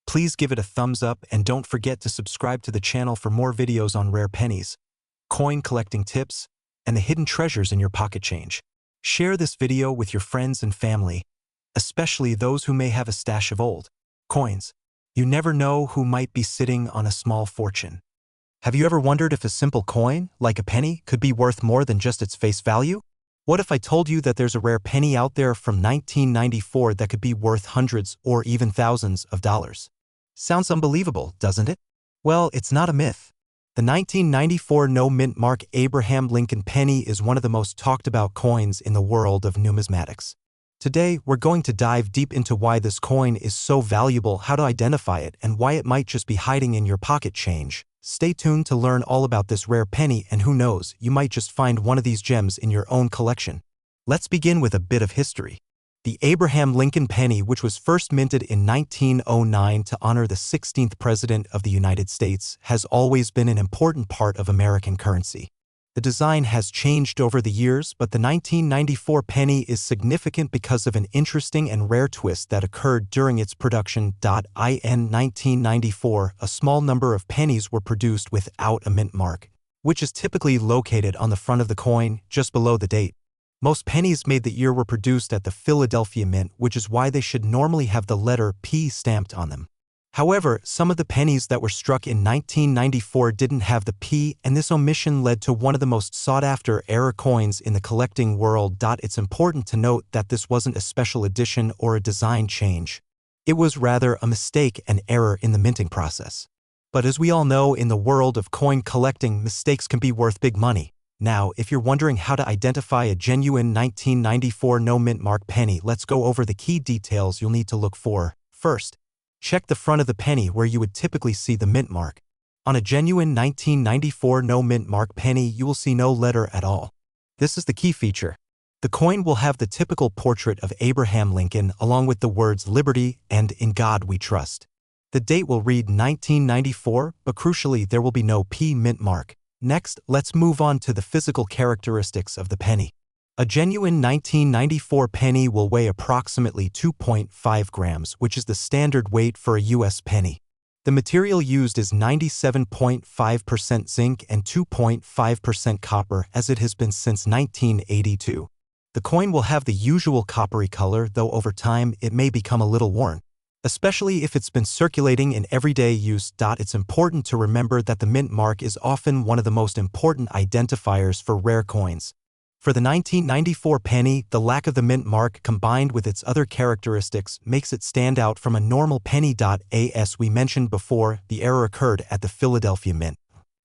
please give it a thumbs up and don't forget to subscribe to the channel for more videos on rare pennies, coin collecting tips, and the hidden treasures in your pocket change. Share this video with your friends and family, especially those who may have a stash of old coins. You never know who might be sitting on a small fortune. Have you ever wondered if a simple coin, like a penny, could be worth more than just its face value? What if I told you that there's a rare penny out there from 1994 that could be worth hundreds or even thousands of dollars? Sounds unbelievable, doesn't it? Well, it's not a myth. The 1994 no-mint mark Abraham Lincoln penny is one of the most talked about coins in the world of numismatics. Today, we're going to dive deep into why this coin is so valuable, how to identify it, and why it might just be hiding in your pocket change. Stay tuned to learn all about this rare penny, and who knows, you might just find one of these gems in your own collection. Let's begin with a bit of history. The Abraham Lincoln penny, which was first minted in 1909 to honor the 16th President of the United States, has always been an important part of American currency. The design has changed over the years, but the 1994 penny is significant because of an interesting and rare twist that occurred during its production. In 1994, a small number of pennies were produced without a mint mark, which is typically located on the front of the coin, just below the date. Most pennies made that year were produced at the Philadelphia Mint, which is why they should normally have the letter P stamped on them. However, some of the pennies that were struck in 1994 didn't have the P, and this omission led to one of the most sought-after error coins in the collecting world. It's important to note that this wasn't a special edition or a design change. It was rather a mistake and error in the minting process. But as we all know, in the world of coin collecting, mistakes can be worth big money. Now, if you're wondering how to identify a genuine 1994 no-mint mark penny, let's go over the key details you'll need to look for. First, check the front of the penny where you would typically see the mint mark. On a genuine 1994 no-mint mark penny, you will see no letter at all. This is the key feature. The coin will have the typical portrait of Abraham Lincoln along with the words "Liberty" and "In God We Trust." The date will read 1994, but crucially, there will be no P mint mark. Next, let's move on to the physical characteristics of the penny. A genuine 1994 penny will weigh approximately 2.5 grams, which is the standard weight for a U.S. penny. The material used is 97.5% zinc and 2.5% copper, as it has been since 1982. The coin will have the usual coppery color, though over time it may become a little worn, especially if it's been circulating in everyday use. It's important to remember that the mint mark is often one of the most important identifiers for rare coins. For the 1994 penny, the lack of the mint mark combined with its other characteristics makes it stand out from a normal penny. As we mentioned before, the error occurred at the Philadelphia Mint.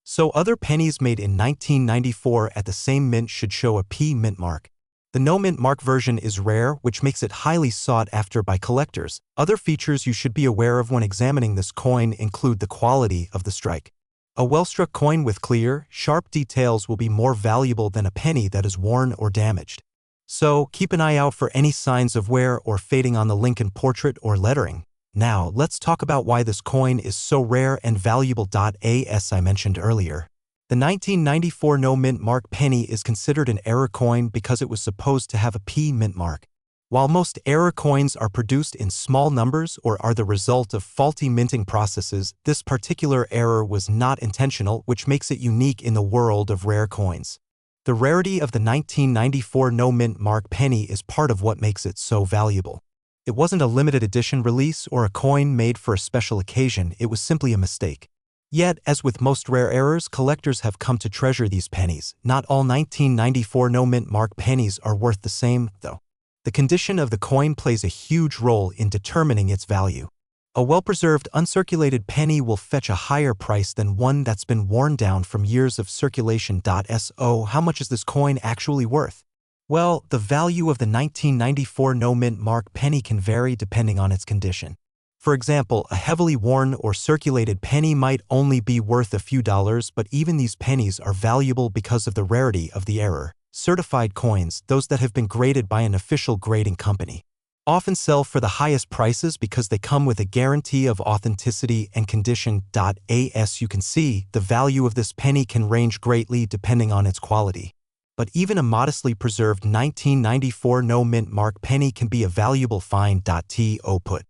So other pennies made in 1994 at the same mint should show a P mint mark. The no mint mark version is rare, which makes it highly sought after by collectors. Other features you should be aware of when examining this coin include the quality of the strike. A well-struck coin with clear, sharp details will be more valuable than a penny that is worn or damaged. So keep an eye out for any signs of wear or fading on the Lincoln portrait or lettering. Now, let's talk about why this coin is so rare and valuable. As I mentioned earlier, the 1994 no mint mark penny is considered an error coin because it was supposed to have a P mint mark. While most error coins are produced in small numbers or are the result of faulty minting processes, this particular error was not intentional, which makes it unique in the world of rare coins. The rarity of the 1994 no mint mark penny is part of what makes it so valuable. It wasn't a limited edition release or a coin made for a special occasion, it was simply a mistake. Yet, as with most rare errors, collectors have come to treasure these pennies. Not all 1994 no mint mark pennies are worth the same, though. The condition of the coin plays a huge role in determining its value. A well-preserved, uncirculated penny will fetch a higher price than one that's been worn down from years of circulation. So, how much is this coin actually worth? Well, the value of the 1994 no-mint mark penny can vary depending on its condition. For example, a heavily worn or circulated penny might only be worth a few dollars, but even these pennies are valuable because of the rarity of the error. Certified coins, those that have been graded by an official grading company, often sell for the highest prices because they come with a guarantee of authenticity and condition. As you can see, the value of this penny can range greatly depending on its quality. But even a modestly preserved 1994 no-mint mark penny can be a valuable find. To put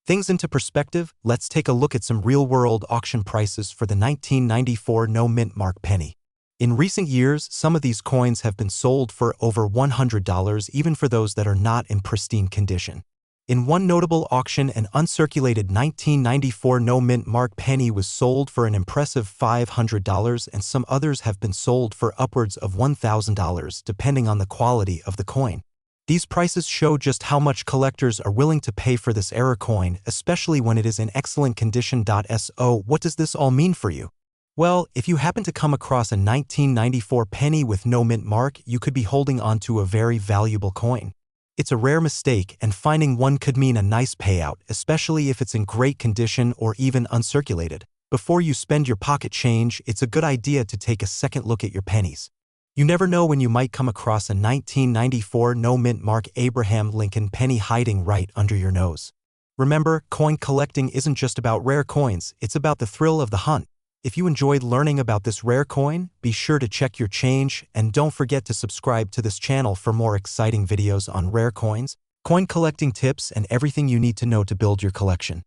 things into perspective, let's take a look at some real-world auction prices for the 1994 no-mint mark penny. In recent years, some of these coins have been sold for over $100, even for those that are not in pristine condition. In one notable auction, an uncirculated 1994 no-mint mark penny was sold for an impressive $500, and some others have been sold for upwards of $1,000, depending on the quality of the coin. These prices show just how much collectors are willing to pay for this era coin, especially when it is in excellent condition. So, what does this all mean for you? Well, if you happen to come across a 1994 penny with no mint mark, you could be holding onto a very valuable coin. It's a rare mistake, and finding one could mean a nice payout, especially if it's in great condition or even uncirculated. Before you spend your pocket change, it's a good idea to take a second look at your pennies. You never know when you might come across a 1994 no-mint mark Abraham Lincoln penny hiding right under your nose. Remember, coin collecting isn't just about rare coins, it's about the thrill of the hunt. If you enjoyed learning about this rare coin, be sure to check your change, and don't forget to subscribe to this channel for more exciting videos on rare coins, coin collecting tips, and everything you need to know to build your collection.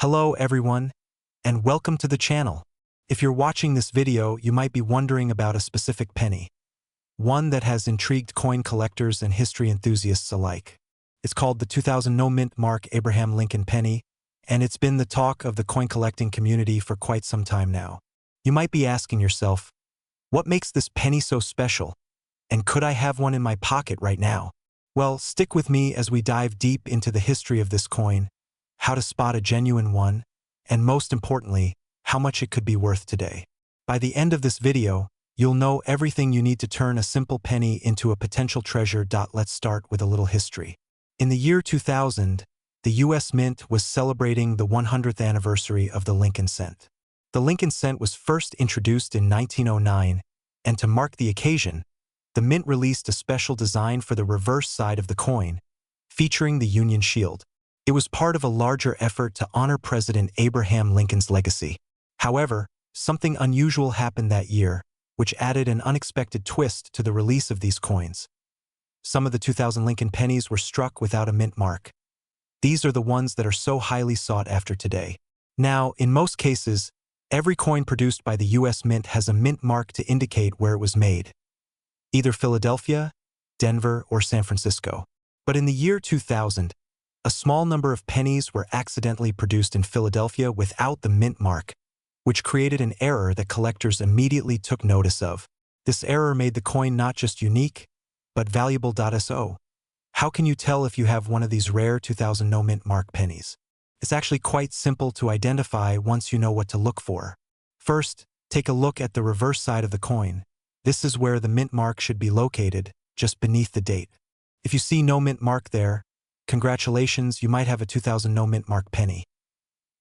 Hello everyone, and welcome to the channel. If you're watching this video, you might be wondering about a specific penny. One that has intrigued coin collectors and history enthusiasts alike. It's called the 2000 no-mint mark Abraham Lincoln penny, and it's been the talk of the coin collecting community for quite some time now. You might be asking yourself, what makes this penny so special? And could I have one in my pocket right now? Well, stick with me as we dive deep into the history of this coin, how to spot a genuine one, and most importantly, how much it could be worth today. By the end of this video, you'll know everything you need to turn a simple penny into a potential treasure. Let's start with a little history. In the year 2000, the U.S. Mint was celebrating the 100th anniversary of the Lincoln cent. The Lincoln cent was first introduced in 1909, and to mark the occasion, the Mint released a special design for the reverse side of the coin, featuring the Union Shield. It was part of a larger effort to honor President Abraham Lincoln's legacy. However, something unusual happened that year, which added an unexpected twist to the release of these coins. Some of the 2000 Lincoln pennies were struck without a mint mark. These are the ones that are so highly sought after today. Now, in most cases, every coin produced by the U.S. Mint has a mint mark to indicate where it was made, either Philadelphia, Denver, or San Francisco. But in the year 2000, a small number of pennies were accidentally produced in Philadelphia without the mint mark, which created an error that collectors immediately took notice of. This error made the coin not just unique, but valuable. So, how can you tell if you have one of these rare 2000 no-mint mark pennies? It's actually quite simple to identify once you know what to look for. First, take a look at the reverse side of the coin. This is where the mint mark should be located, just beneath the date. If you see no mint mark there, congratulations, you might have a 2000 no-mint mark penny.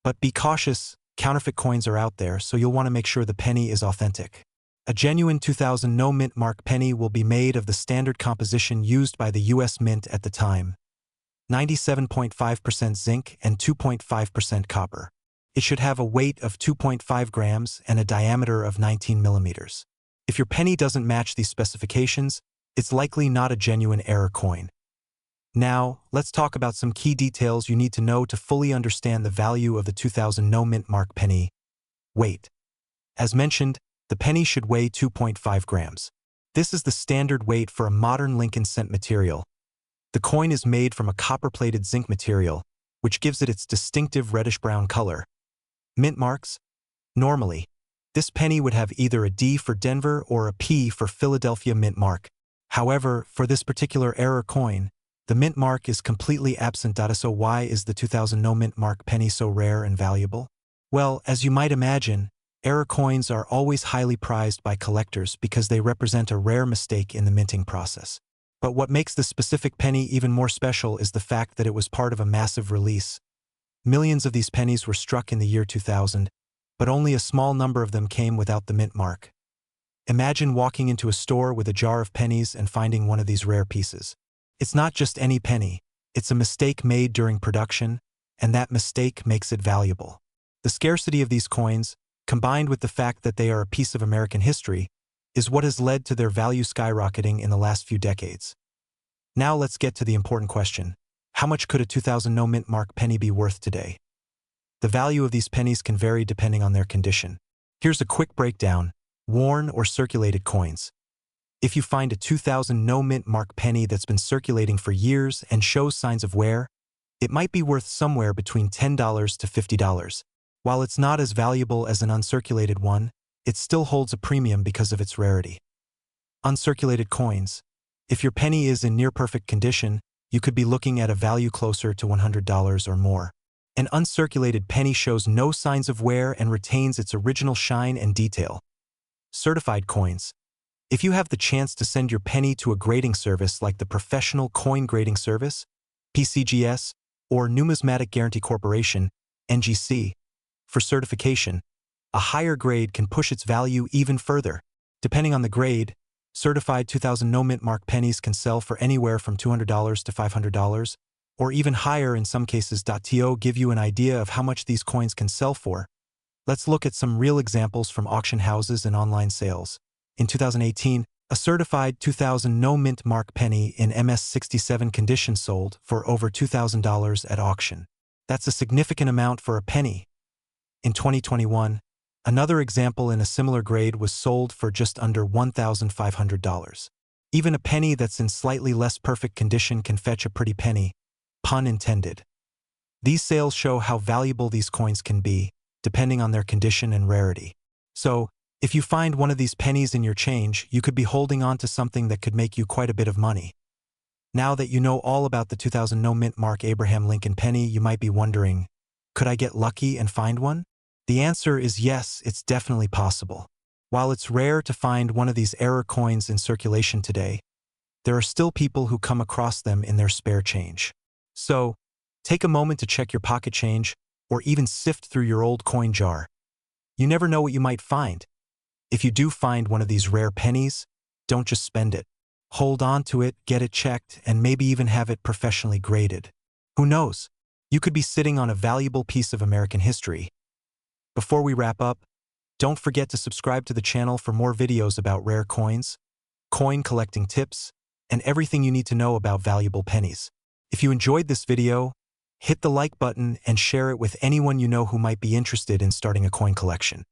But be cautious, counterfeit coins are out there, so you'll want to make sure the penny is authentic. A genuine 2000 no-mint mark penny will be made of the standard composition used by the U.S. Mint at the time, 97.5% zinc and 2.5% copper. It should have a weight of 2.5 grams and a diameter of 19 millimeters. If your penny doesn't match these specifications, it's likely not a genuine error coin. Now, let's talk about some key details you need to know to fully understand the value of the 2000 no-mint mark penny. Weight. As mentioned, the penny should weigh 2.5 grams. This is the standard weight for a modern Lincoln cent material. The coin is made from a copper-plated zinc material, which gives it its distinctive reddish-brown color. Mint marks? Normally, this penny would have either a D for Denver or a P for Philadelphia mint mark. However, for this particular error coin, the mint mark is completely absent. So why is the 2000 no-mint mark penny so rare and valuable? Well, as you might imagine, error coins are always highly prized by collectors because they represent a rare mistake in the minting process. But what makes this specific penny even more special is the fact that it was part of a massive release. Millions of these pennies were struck in the year 2000, but only a small number of them came without the mint mark. Imagine walking into a store with a jar of pennies and finding one of these rare pieces. It's not just any penny, it's a mistake made during production, and that mistake makes it valuable. The scarcity of these coins, combined with the fact that they are a piece of American history, is what has led to their value skyrocketing in the last few decades. Now let's get to the important question. How much could a 2000 no mint mark penny be worth today? The value of these pennies can vary depending on their condition. Here's a quick breakdown: worn or circulated coins. If you find a 2000 no mint mark penny that's been circulating for years and shows signs of wear, it might be worth somewhere between $10 to $50. While it's not as valuable as an uncirculated one, it still holds a premium because of its rarity. Uncirculated coins. If your penny is in near-perfect condition, you could be looking at a value closer to $100 or more. An uncirculated penny shows no signs of wear and retains its original shine and detail. Certified coins. If you have the chance to send your penny to a grading service like the Professional Coin Grading Service, PCGS, or Numismatic Guarantee Corporation, NGC, for certification, a higher grade can push its value even further. Depending on the grade, certified 2000 no mint mark pennies can sell for anywhere from $200 to $500, or even higher in some cases. To give you an idea of how much these coins can sell for, let's look at some real examples from auction houses and online sales. In 2018, a certified 2000 no mint mark penny in MS67 condition sold for over $2,000 at auction. That's a significant amount for a penny. In 2021, another example in a similar grade was sold for just under $1,500. Even a penny that's in slightly less perfect condition can fetch a pretty penny, pun intended. These sales show how valuable these coins can be, depending on their condition and rarity. So, if you find one of these pennies in your change, you could be holding on to something that could make you quite a bit of money. Now that you know all about the 2000 no mint mark Abraham Lincoln penny, you might be wondering, could I get lucky and find one? The answer is yes, it's definitely possible. While it's rare to find one of these error coins in circulation today, there are still people who come across them in their spare change. So, take a moment to check your pocket change, or even sift through your old coin jar. You never know what you might find. If you do find one of these rare pennies, don't just spend it. Hold on to it, get it checked, and maybe even have it professionally graded. Who knows? You could be sitting on a valuable piece of American history. Before we wrap up, don't forget to subscribe to the channel for more videos about rare coins, coin collecting tips, and everything you need to know about valuable pennies. If you enjoyed this video, hit the like button and share it with anyone you know who might be interested in starting a coin collection.